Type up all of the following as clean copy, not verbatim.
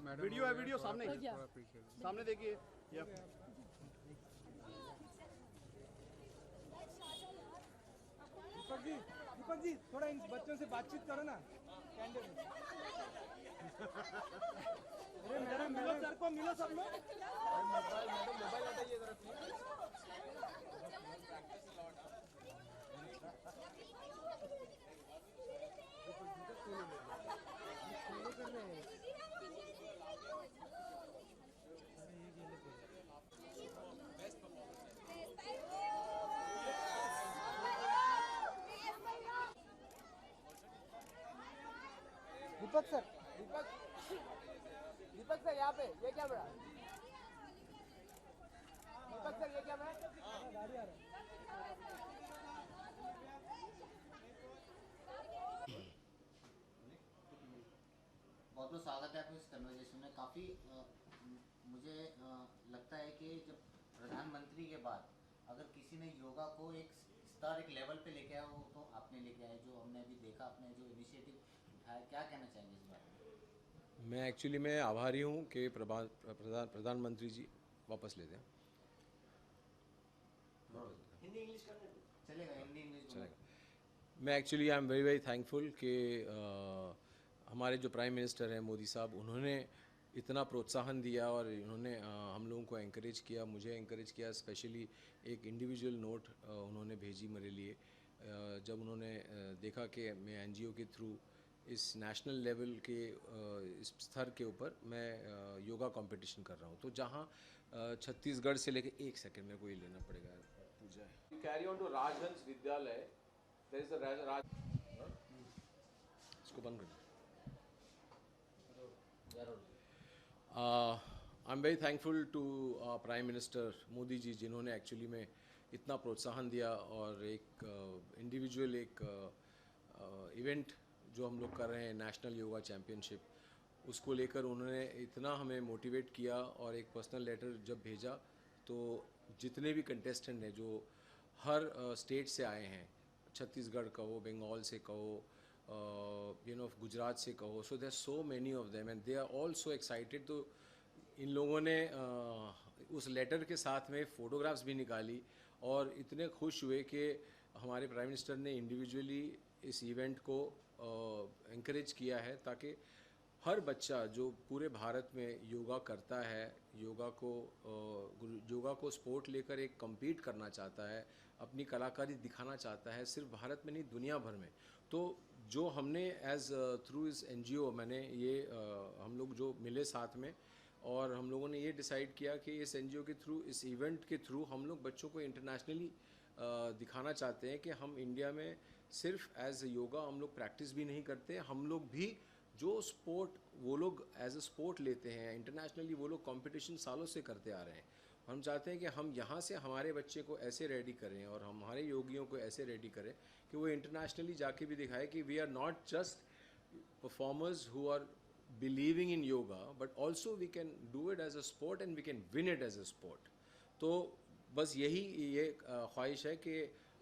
Video है, video सामने सामने देखिए। दीपक जी थोड़ा इन बच्चों से बातचीत करो ना कैंडल में। अरे मैडम मिलो सर को, मिलो सब लोग। मैडम मोबाइल हटाइए जरा please. Deepak sir, Deepak sir यहाँ पे ये क्या बड़ा? दीपक सर ये क्या बड़ा? गाड़ी आ रहा है। बहुत बहुत स्वागत है आपको इस कन्वर्सेशन में। काफ़ी मुझे लगता है कि जब प्रधानमंत्री के बाद अगर किसी ने योगा को एक स्तर, एक लेवल पे लेके आया हो तो आपने लेके आए। जो हमने अभी देखा, आपने जो इनिशिएटिव उठाया, क्या कहना चाहेंगे इस बारे में? मैं एक्चुअली मैं आभारी हूँ कि प्रधानमंत्री जी वापस ले दें। हिंदी इंग्लिश चलेगा, हिंदी इंग्लिश चलेगा। मैं actually I am very very thankful कि हमारे जो प्राइम मिनिस्टर हैं मोदी साहब, उन्होंने इतना प्रोत्साहन दिया और इन्होंने हम लोगों को एंकरेज किया, मुझे एंकरेज किया। स्पेशली एक इंडिविजुअल नोट उन्होंने भेजी मेरे लिए जब उन्होंने देखा कि मैं एनजीओ के थ्रू इस नेशनल लेवल के इस स्तर के ऊपर मैं योगा कंपटीशन कर रहा हूँ। तो जहाँ छत्तीसगढ़ से लेके, एक सेकंड मेरे को ये लेना पड़ेगा पूजा है। कैरी ऑन टू राजहंस विद्यालय, देयर इज अ राज, इसको बंद कर। I am very thankful to prime minister Modi ji, जिन्होंने एक्चुअली में इतना प्रोत्साहन दिया और एक इंडिविजुअल एक इवेंट जो हम लोग कर रहे हैं नेशनल योगा चैम्पियनशिप, उसको लेकर उन्होंने इतना हमें मोटिवेट किया। और एक पर्सनल लेटर जब भेजा तो जितने भी कंटेस्टेंट हैं जो हर स्टेट से आए हैं, छत्तीसगढ़ कहो, बंगाल से कहो, गुजरात से कहो, so there so many of them and they are all so excited. तो इन लोगों ने उस लेटर के साथ में फ़ोटोग्राफ्स भी निकाली और इतने खुश हुए कि हमारे प्राइम मिनिस्टर ने इंडिविजुअली इस इवेंट को एंकरेज किया है ताकि हर बच्चा जो पूरे भारत में योगा करता है, योगा को स्पोर्ट लेकर एक कम्पीट करना चाहता है, अपनी कलाकारी दिखाना चाहता है, सिर्फ भारत में नहीं दुनिया भर में। तो जो हमने एज थ्रू इस एनजीओ मैंने ये हम लोग जो मिले साथ में और हम लोगों ने ये डिसाइड किया कि इस एनजीओ के थ्रू, इस इवेंट के थ्रू हम लोग बच्चों को इंटरनेशनली दिखाना चाहते हैं कि हम इंडिया में सिर्फ एज योगा हम लोग प्रैक्टिस भी नहीं करते, हम लोग भी जो स्पोर्ट वो लोग एज अ स्पोर्ट लेते हैं इंटरनेशनली, वो लोग कंपटीशन सालों से करते आ रहे हैं। हम चाहते हैं कि हम यहाँ से हमारे बच्चे को ऐसे रेडी करें और हमारे योगियों को ऐसे रेडी करें कि वो इंटरनेशनली जाके भी दिखाए कि we are not just performers who are believing in yoga, but also we can do it as a sport and we can win it as a sport. तो बस यही ये ख्वाहिश है कि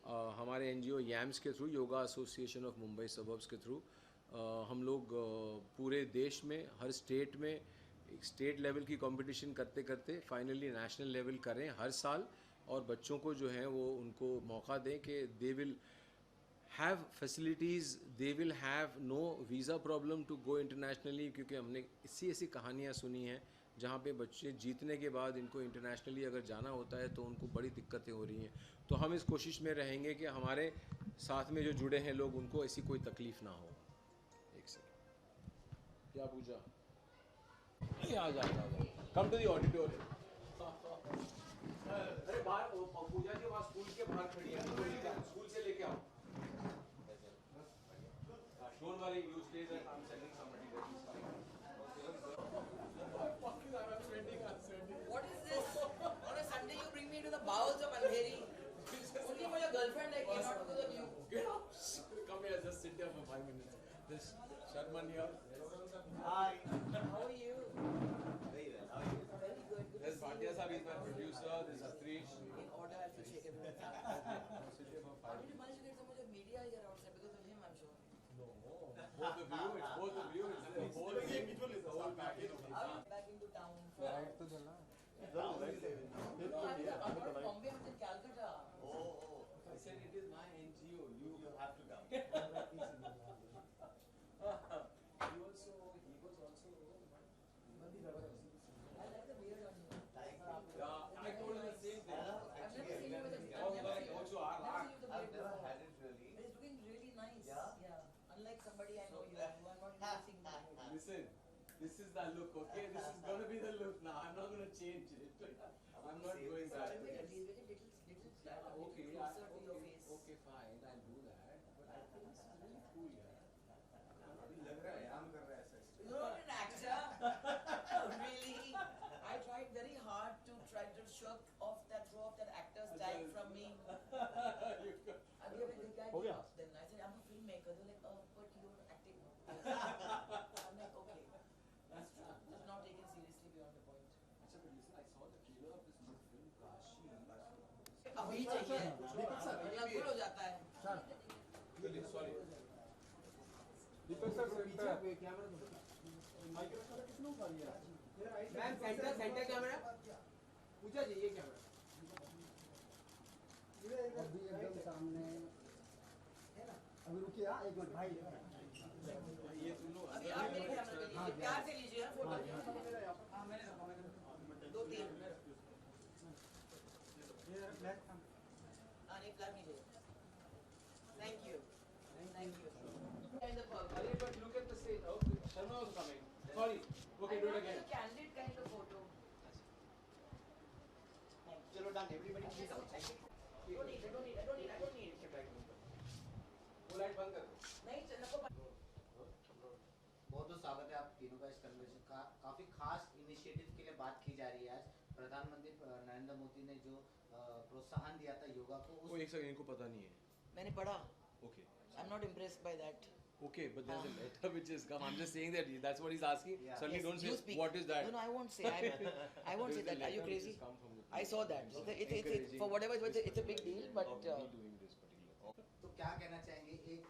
हमारे एनजीओ यैम्स के through, yoga association of Mumbai suburbs के थ्रू, हम लोग पूरे देश में हर स्टेट में एक स्टेट लेवल की कंपटीशन करते करते फाइनली नेशनल लेवल करें हर साल। और बच्चों को जो है वो उनको मौका दें कि they will have facilities, they will have no visa problem to go internationally. क्योंकि हमने ऐसी कहानियाँ सुनी हैं जहाँ पे बच्चे जीतने के बाद इनको इंटरनेशनली अगर जाना होता है तो उनको बड़ी दिक्कतें हो रही हैं। तो हम इस कोशिश में रहेंगे कि हमारे साथ में जो जुड़े हैं लोग, उनको ऐसी कोई तकलीफ़ ना हो। एक सेकंड, क्या पूछा? आ जा, कम टू द ऑडिटोरियम। अरे बाहर पूजा जी वहाँ स्कूल के बाहर खड़ी है, स्कूल से लेके आओ। Don't worry, you stay there. I'm sending somebody there. What is this? On a Sunday you bring me to the bowels of Andheri. Only for your girlfriend I came out to the view. Get out. Come here, just sit there for 5 minutes. This Sharman here. Hi. How are you? Very well. How are you? Very good. Good This Bhatia sir is my producer. This is Trish. in order, I have to shake everyone's hand. Sit there for 5 How did you manage to get so much of media here outside because of him, I'm sure? No, both of you. It's both of you. It's the whole package. somebody I know you. You are not using that. Listen, this is the look, okay? This is gonna be the look now. I'm not gonna change it. I'm not going back. Little flat. Okay, Closer to your face. okay, fine. I'll do that. But I think this is really cool here. लग रहा है आराम कर रहा है ऐसा You're not an actor. Really? I tried very hard to try to throw off that actor's tag from me. अभी the guy हो गया? then I said I'm a filmmaker. They're like, oh, but you're acting. I'm like, okay, that's true. Just not taken seriously beyond the point. अच्छा, but listen, I saw the trailer of this new film, Kashi. अभी चाहिए. अगला भूल हो जाता है. Sorry. दीपक sir पीछे camera mic रखा किसने उठा लिया मैम सेंटर कैमरा पूछा जी ये कैमरा अभी एकदम सामने अभी रुकिए एक मिनट भाई ये सुनो अभी आप मेरे कैमरा पे लीजिए. प्यार से लीजिए फोटो. हां मैंने रखा 2-3. ये ब्लैक नहीं फ्लैग नहीं चाहिए. Thank you. Thank you. Kind of अरे, but look at the stage. Oh, Sharma was coming. Sorry. Okay, do it again. A candid kind of photo. चलो done everybody please Don't need. I don't need. वो light बंद कर दो नहीं नको. बहुत बहुत स्वागत है आप तीनों का इस कन्वर्सेशन का काफ़ी खास इनिशिएटिव के लिए बात की जा रही है आज प्रधानमंत्री नरेंद्र मोदी ने जो प्रोत्साहन दिया था योगा को Oh, एक सेकंड, इनको पता नहीं है. मैंने पढ़ा. Okay. I'm not impressed by that. Okay, but there's a letter which is come. I'm just saying that's what he's asking. Yeah. Suddenly, Yes, don't you say speak. what is that. No, I won't say. I won't say that. Are you crazy? I saw that. It's for whatever it's a big deal, but doing this particular. तो क्या कहना चाहेंगे एक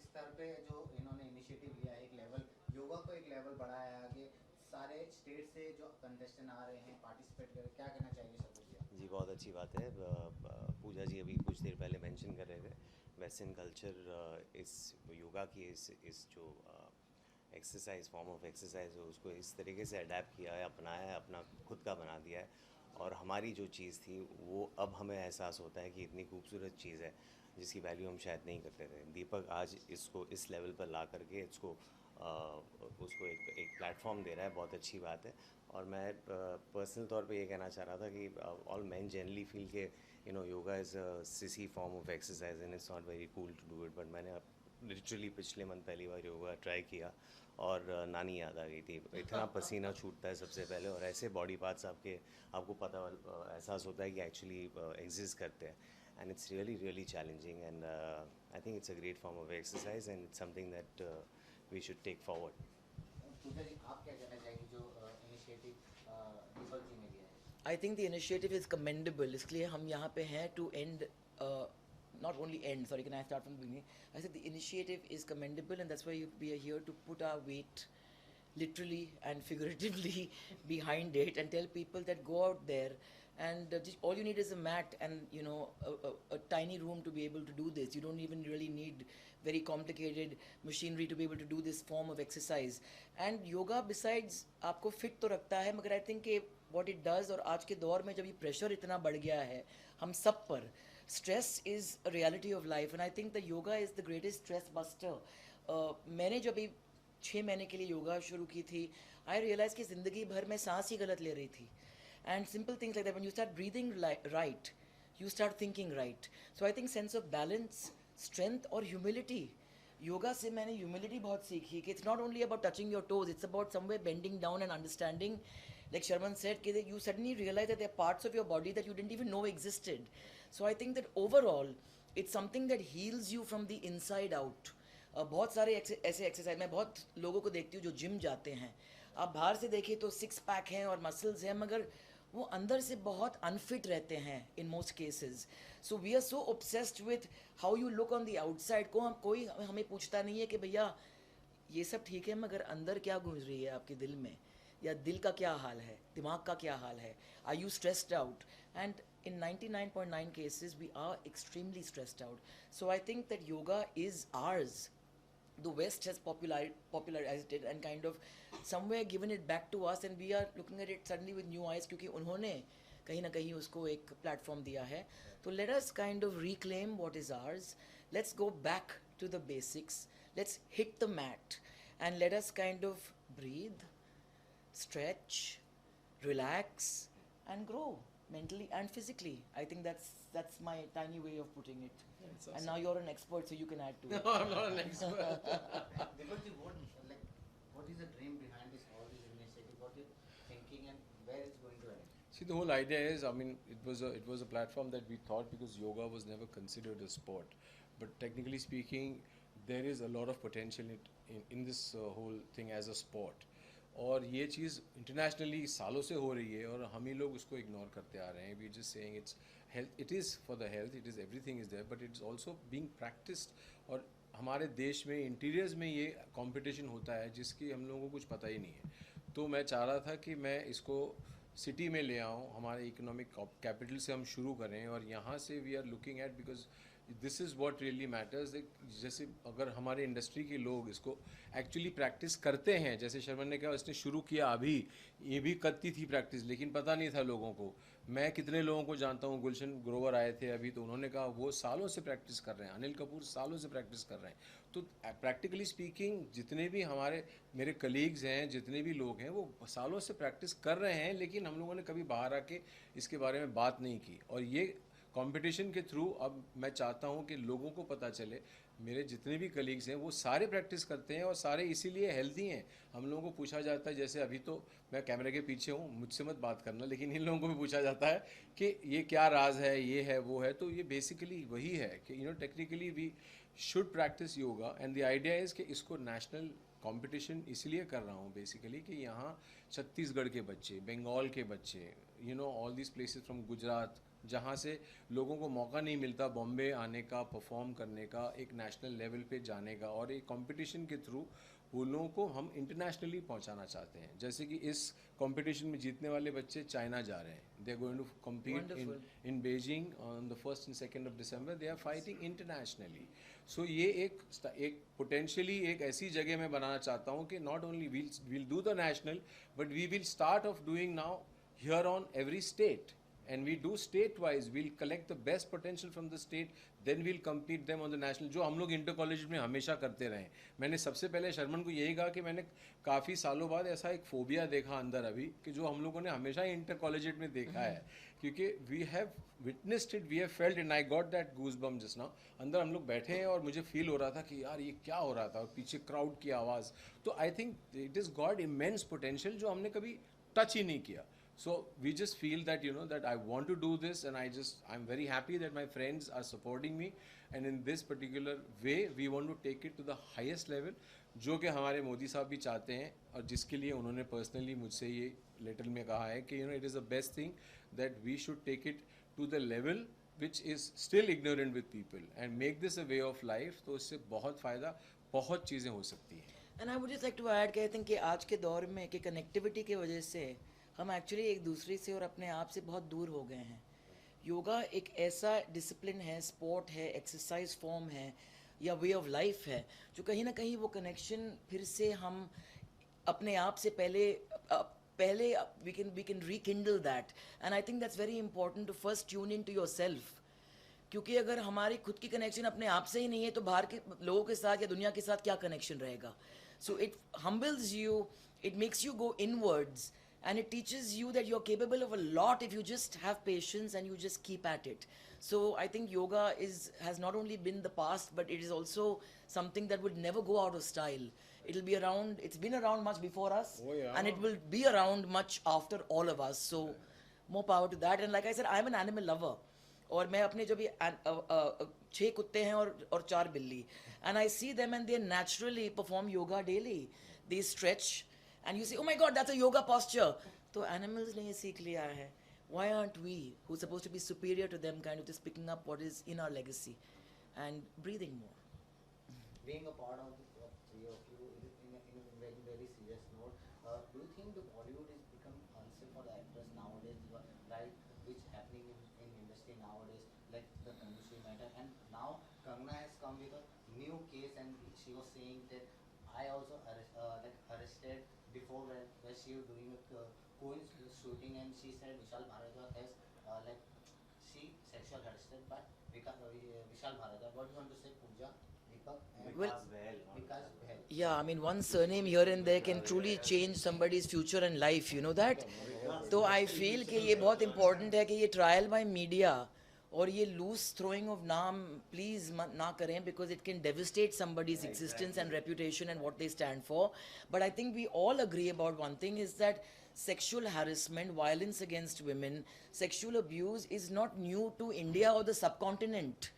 स्तर पे जो इन्होंने initiative लिया है एक लेवल योगा को एक लेवल बढ़ाया है आगे सारे स्टेट से जो कंटेस्टेंट आ रहे हैं पार्टिसिपेट कर रहे हैं क्या कहना चाहेंगे सब जी बहुत अच्छी बात है. पूजा जी अभी कुछ देर पहले मेंशन कर रहे थे वेस्टर्न कल्चर इस योगा की इस जो एक्सरसाइज फॉर्म ऑफ एक्सरसाइज है उसको इस तरीके से अडेप्ट किया है, अपनाया है, अपना खुद का बना दिया है. और हमारी जो चीज़ थी वो अब हमें एहसास होता है कि इतनी खूबसूरत चीज़ है जिसकी वैल्यू हम शायद नहीं करते थे. दीपक आज इसको इस लेवल पर ला करके उसको एक प्लेटफॉर्म दे रहा है, बहुत अच्छी बात है. और मैं पर्सनल तौर पे ये कहना चाह रहा था कि ऑल मैन जनरली फील के yoga is a sissy form of exercise and it's not very cool to do it. But मैंने लिटरली पिछले मंथ पहली बार योगा ट्राई किया और नानी याद आ गई थी. इतना पसीना छूटता है सबसे पहले और ऐसे बॉडी पार्ट्स आपको पता एहसास होता है कि एक्चुअली एग्जिस्ट करते हैं. And it's really challenging and I think it's a great form of exercise and it's something that we should take forward. Pooja ji आप क्या कहना चाहेंगे जो इनिशिएटिव दीपक जी ने लिया है I think the initiative is commendable. इसलिए हम यहाँ पे हैं to end, not only end. Sorry, can I start from the beginning? I said the initiative is commendable, and that's why we are here to put our weight, literally and figuratively, behind it, and tell people that go out there, and just all you need is a mat and a tiny room to be able to do this. You don't even really need very complicated machinery to be able to do this form of exercise. And yoga besides आपको fit तो रखता है, मगर I think what it does, और आज के दौर में जब ये प्रेशर इतना बढ़ गया है हम सब पर, stress is a reality of life, and I think that yoga is the greatest stress buster. मैंने जब 6 महीने के लिए योगा शुरू की थी, I realized कि ज़िंदगी भर में सांस ही गलत ले रही थी. And simple things like that, when you start breathing right, you start thinking right. So I think sense of balance, strength और humility. योगा से मैंने ह्यूमिलिटी बहुत सीखी कि it's not only about touching your toes, it's about somewhere bending down and understanding. Like Sharman said, you suddenly realize that there are parts of your body that you didn't even know existed. So I think that overall, it's something that heals you from the inside out. बहुत सारे ऐसे exercise मैं बहुत लोगों को देखती हूँ जो जिम जाते हैं. आप बाहर से देखिए तो 6 पैक हैं और मसल्स हैं, मगर वो अंदर से बहुत अनफिट रहते हैं in most cases. So we are so obsessed with how you look on the outside. कोई हमें पूछता नहीं है कि भैया ये सब ठीक है मगर अंदर क्या गूंज रही है आपके दिल में, या दिल का क्या हाल है, दिमाग का क्या हाल है, are you stressed out? And in 99.9 cases we are extremely stressed out. So I think that yoga is ours. The West has popularized it and kind of somewhere given it back to us, and we are looking at it suddenly with new eyes क्योंकि उन्होंने कहीं ना कहीं उसको एक platform दिया है. तो let us kind of reclaim what is ours. Let's go back to the basics. let's hit the mat and let us kind of breathe, stretch, relax, and grow mentally and physically. I think that's my tiny way of putting it. That's And awesome. now you're an expert, so you can add to it. No, I'm not an expert. Because what is the dream behind this all this initiative? What you're thinking and where it's going to end? See, the whole idea is, I mean, it was a platform that we thought, because yoga was never considered a sport, but technically speaking, there is a lot of potential in this whole thing as a sport. और ये चीज़ internationally सालों से हो रही है और हम ही लोग उसको इग्नोर करते आ रहे हैं. We just saying it's health, it is for the health, it is everything is there, but it's also being practised. और हमारे देश में इंटीरियर्स में ये कंपटीशन होता है जिसकी हम लोगों को कुछ पता ही नहीं है. तो मैं चाह रहा था कि मैं इसको सिटी में ले आऊँ, हमारे इकोनॉमिक कैपिटल से हम शुरू करें और यहाँ से we are looking at, because this is what really matters. जैसे अगर हमारे इंडस्ट्री के लोग इसको एक्चुअली प्रैक्टिस करते हैं, जैसे शर्मन ने कहा इसने शुरू किया अभी, ये भी करती थी प्रैक्टिस लेकिन पता नहीं था लोगों को. मैं कितने लोगों को जानता हूँ, गुलशन ग्रोवर आए थे अभी, तो उन्होंने कहा वो सालों से प्रैक्टिस कर रहे हैं, अनिल कपूर सालों से प्रैक्टिस कर रहे हैं. तो प्रैक्टिकली स्पीकिंग जितने भी मेरे कलीग्स हैं, जितने भी लोग हैं, वो सालों से प्रैक्टिस कर रहे हैं, लेकिन हम लोगों ने कभी बाहर आके इसके बारे में बात नहीं की. और ये कंपटीशन के थ्रू अब मैं चाहता हूँ कि लोगों को पता चले. मेरे जितने भी कलीग्स हैं वो सारे प्रैक्टिस करते हैं और सारे इसीलिए हेल्दी हैं. हम लोगों को पूछा जाता है, जैसे अभी तो मैं कैमरे के पीछे हूँ, मुझसे मत बात करना, लेकिन इन लोगों को भी पूछा जाता है कि ये क्या राज है, ये है वो है. तो ये बेसिकली वही है कि technically we should practise yoga and the idea is कि इसको नेशनल कंपटीशन इसलिए कर रहा हूँ बेसिकली कि यहाँ छत्तीसगढ़ के बच्चे, बंगाल के बच्चे, all this places from Gujarat, जहाँ से लोगों को मौका नहीं मिलता बॉम्बे आने का, परफॉर्म करने का, एक नेशनल लेवल पे जाने का, और एक कंपटीशन के थ्रू वो लोगों को हम इंटरनेशनली पहुंचाना चाहते हैं. जैसे कि इस कंपटीशन में जीतने वाले बच्चे चाइना जा रहे हैं. They are going to compete in Beijing on the 1st and 2nd of December. They are fighting internationally. So ये एक पोटेंशियली एक ऐसी जगह मैं बनाना चाहता हूँ कि not only will do the national, but we will start off doing now here on every state. And we do state wise, we'll collect the best potential from the state, then we'll compete them on the national. जो हम लोग inter college में हमेशा करते रहे. मैंने सबसे पहले शर्मन को यही कहा कि मैंने काफ़ी सालों बाद ऐसा एक फोबिया देखा अंदर अभी, कि जो हम लोगों ने हमेशा इंटर कॉलेज में देखा है, क्योंकि we have witnessed it, we have felt, and I got that goose bump just now. अंदर हम लोग बैठे हैं और मुझे फील हो रहा था कि यार ये क्या हो रहा था, और पीछे क्राउड की आवाज़. तो I think it is got immense potential जो हमने कभी टच ही नहीं किया. So we just feel that that I want to do this, and I'm very happy that my friends are supporting me, and in this particular way we want to take it to the highest level, जो कि हमारे मोदी साहब भी चाहते हैं, और जिसके लिए उन्होंने पर्सनली मुझसे ये लेटर में कहा है कि it is the best thing that we should take it to the level which is still ignorant with people and make this a way of life. तो इससे बहुत फ़ायदा, बहुत चीज़ें हो सकती हैं. And I would just like to add कि I think कि आज के दौर में कि कनेक्टिविटी की वजह से हम एक्चुअली एक दूसरे से और अपने आप से बहुत दूर हो गए हैं. योगा एक ऐसा डिसिप्लिन है, स्पोर्ट है, एक्सरसाइज फॉर्म है, या वे ऑफ लाइफ है, जो कहीं ना कहीं वो कनेक्शन फिर से हम अपने आप से पहले we can rekindle that. And I think that's very important to first tune in to yourself. क्योंकि अगर हमारी खुद की कनेक्शन अपने आप से ही नहीं है तो बाहर के लोगों के साथ या दुनिया के साथ क्या कनेक्शन रहेगा. So it हम्बल्स you, it makes you go inwards, and it teaches you that you're capable of a lot if you just have patience and you just keep at it. So I think yoga has not only been the past, but it is also something that would never go out of style. It'll be around, it's been around much before us, and it will be around much after all of us. So more power to that. And like I said, I'm an animal lover. और मैं अपने जो भी 6 कुत्ते हैं और 4 बिल्ली, and I see them and they naturally perform yoga daily. They stretch. And you say, oh my God, that's a yoga posture. So animals ने ये सीख लिया है. Why aren't we, who's supposed to be superior to them, kind of just picking up what is in our legacy and breathing more? Being a part of the three of you, in a very, very serious note, do you think the Bollywood is become unsafe for the actors nowadays, right? Which happening in industry nowadays, like the Tanushree matter, and now Kangana has come with a new case, and she was saying that I also arrested before when she was doing a Queen shooting, and she said Vishal Bharadwaj has she sexual harassed by Vishal Bharadwaj. What do you want to say, Pooja, Deepak? Vikas Bahl. Yeah, I mean, one surname here and there can truly change somebody's future and life, you know that? तो I feel कि ये बहुत important है कि ये trial by media और ये loose throwing of नाम please ना करें, because it can devastate somebody's existence and reputation and what they stand for. But I think we all agree about one thing, is that sexual harassment, violence against women, sexual abuse is not new to India or the subcontinent.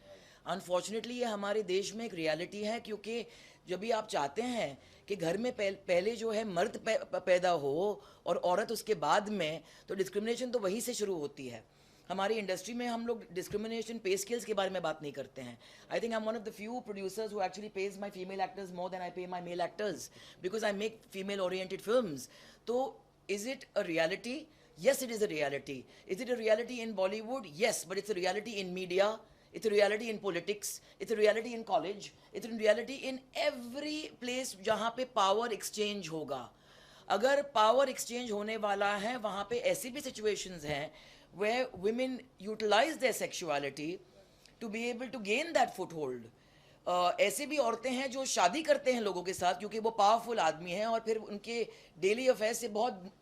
Unfortunately ये हमारे देश में एक reality है, क्योंकि जब भी आप चाहते हैं कि घर में पहले जो है मर्द पैदा हो और औरत उसके बाद में, तो डिस्क्रिमिनेशन तो वहीं से शुरू होती है. हमारी इंडस्ट्री में हम लोग डिस्क्रिमिनेशन पे स्केल्स के बारे में बात नहीं करते हैं. I think I am one of the few producers who actually pays my female actors more than I pay my male actors, because I make female oriented films. तो is it a reality? Yes, it is a reality. Is it a reality in Bollywood? Yes, but it's a reality in media. It's a reality in politics. It's a reality in college. It's a reality in every place जहाँ पे power exchange होगा. अगर power exchange होने वाला है, वहाँ पे ऐसी भी situations हैं where women utilize their sexuality to be able to gain that foothold. ऐसे भी औरतें हैं जो शादी करते हैं लोगों के साथ क्योंकि वो पावरफुल आदमी हैं, और फिर उनके डेली अफेयर से बहुत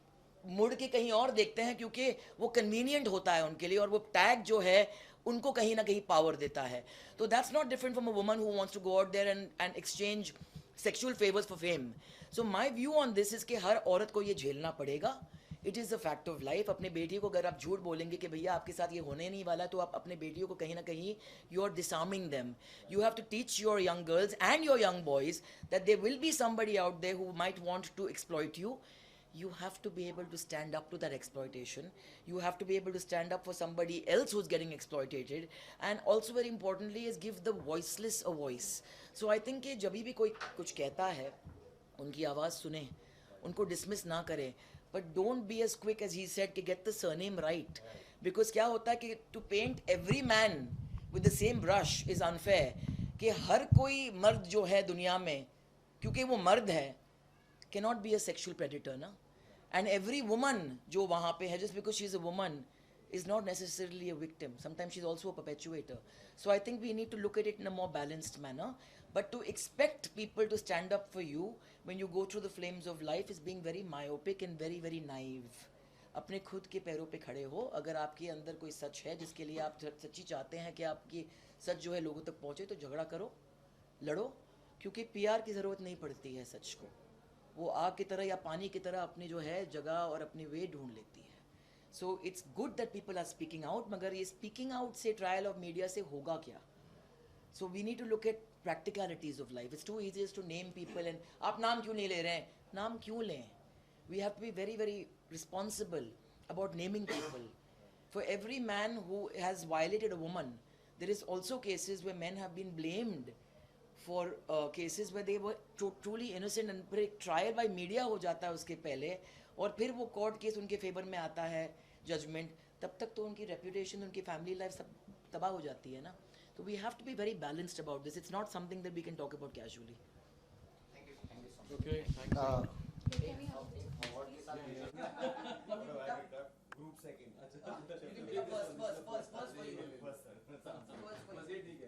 मुड़ के कहीं और देखते हैं क्योंकि वो कन्वीनियंट होता है उनके लिए, और वो टैग जो है उनको कहीं ना कहीं पावर देता है. तो that's not different from a woman who wants to go out there and exchange sexual favours for fame. So my view on this is कि हर औरत को ये झेलना पड़ेगा. It is a fact of life. अपने बेटी को अगर आप झूठ बोलेंगे कि भैया आपके साथ ये होने नहीं वाला, तो आप अपने बेटियों को कहीं ना कहीं you are disarming them. You have to teach your young girls and your young boys that there will be somebody out there who might want to exploit you. You have to be able to stand up to that exploitation. You have to be able to stand up for somebody else who's getting exploited. And also very importantly is give the voiceless a voice. So I think कि जब भी कोई कुछ कहता है, उनकी आवाज़ सुने, उनको dismiss ना करें. But don't be as quick as he said कि get the surname right. Because क्या होता है कि to paint every man with the same brush is unfair. कि हर कोई मर्द जो है दुनिया में, क्योंकि वो मर्द है, cannot be a sexual predator, ना. And every woman जो वहाँ पे है, just because she's a woman, is not necessarily a victim. Sometimes she's also a perpetuator. So I think we need to look at it in a more balanced manner. But to expect people to stand up for you when you go through the flames of life is being very myopic and very, very naive. अपने खुद के पैरों पे खड़े हो. अगर आपके अंदर कोई सच है जिसके लिए आप सच्ची चाहते हैं कि आपकी सच जो है लोगों तक पहुँचे, तो झगड़ा करो, लड़ो, क्योंकि PR की ज़रूरत नहीं पड़ती है सच को. वो आग की तरह या पानी की तरह अपनी जो है जगह और अपनी वे ढूंढ लेती है. So it's good that people are speaking out, मगर ये स्पीकिंग आउट से ट्रायल ऑफ मीडिया से होगा क्या? So we need to look at practicalities of life. It's too easy to name people and आप नाम क्यों नहीं ले रहे हैं? नाम क्यों लें? We have to be very very responsible about naming people. For every man who has violated a woman, there is also cases where man have been blamed for cases where they were truly innocent, and फिर एक trial by media हो जाता है उसके पहले, और फिर वो कोर्ट केस उनके फेवर में आता है, जजमेंट, तब तक तो उनकी रेपुटेशन, उनकी फैमिली लाइफ सब तबाह हो जाती है ना. तो we have to be very balanced about this. It's not something that we can talk about casually. Okay, thanks. Group second.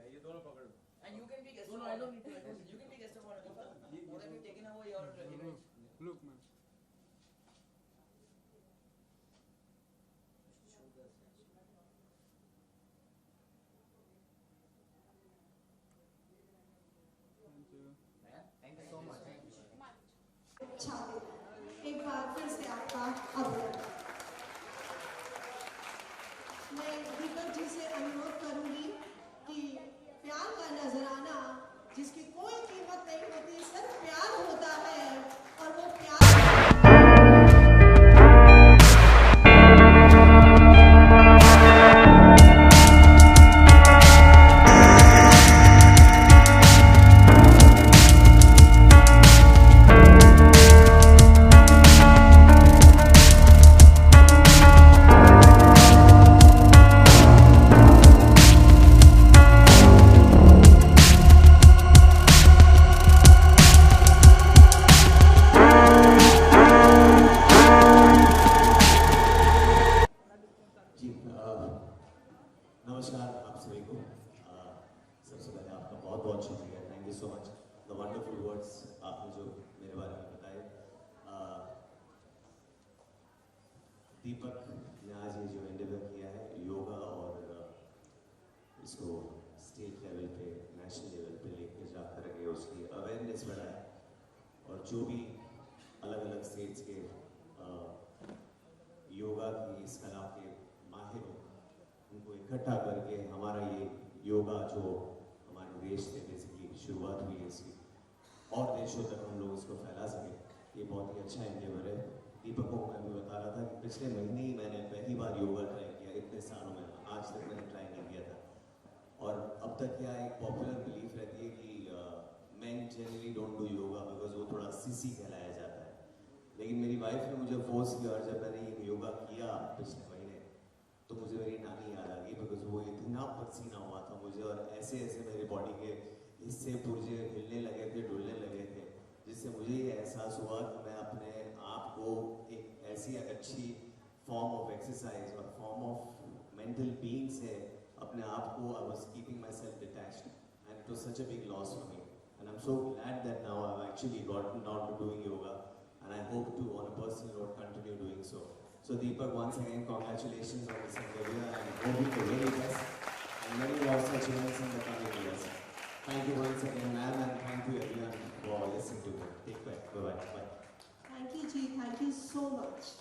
ये दोनों पकड़ लो. And you can be guest. No, I don't need to. You can be guest of honor. What have you taken away your image? Look, man. Thank you so much. अच्छा, एक बार फिर से आपका अभिनंदन. मैं दीपक जी से अनुरोध करूंगी कि प्यार का नजराना जिसकी कोई कीमत नहीं होती, सिर्फ प्यार होता है, और वो प्यार नमस्कार आप सभी को. सबसे पहले आपका बहुत बहुत शुक्रिया. Thank you so much. The wonderful words आपने जो दीपक ने आज ये जो एंडेवर किया है योगा और इसको स्टेट लेवल पे नेशनल लेवल पे लेके जा करके उसकी अवेयरनेस बढ़ाए और जो भी अलग अलग स्टेट्स के योगा की इस कला के माहिर हो उनको इकट्ठा करके हमारा ये योगा जो हमारे देश से बेसिकली शुरुआत हुई है इसकी और देशों तक हम लोग इसको फैला सकें, ये बहुत ही अच्छा एंडेवर है। दीपक को मैं भी बता रहा था कि पिछले महीने ही मैंने पहली बार योगा ट्राई किया, इतने सालों में आज तक मैंने ट्राई नहीं किया था। और अब तक क्या एक पॉपुलर बिलीफ रहती है कि main generally don't do yoga because वो थोड़ा सीसी कहलाया जाता है, लेकिन मेरी वाइफ ने मुझे फोर्स किया और जब मैंने ये योगा किया पिछले महीने तो मुझे मेरी नानी याद आ गई बिकॉज वो इतना पसीना हुआ था मुझे और ऐसे ऐसे मेरे बॉडी के हिस्से पुर्जे हिलने लगे थे, डुलने लगे थे, जिससे मुझे ये एहसास हुआ कि मैं अपने आप को एक ऐसी अच्छी फॉर्म ऑफ एक्सरसाइज और फॉर्म ऑफ मेंटल बीइंग से अपने आप को I was keeping myself detached and it was such a big loss for me and I am so glad that now I have actually gotten down to doing yoga and I hope to on a personal note continue doing so. So Deepak, once again, congratulations on this endeavor and hoping the very best and many more such events in the coming years. Thank you once again, ma'am, and thank you everyone for listening to me. Take care. Bye-bye. Bye. Thank you, Ji. Thank you so much.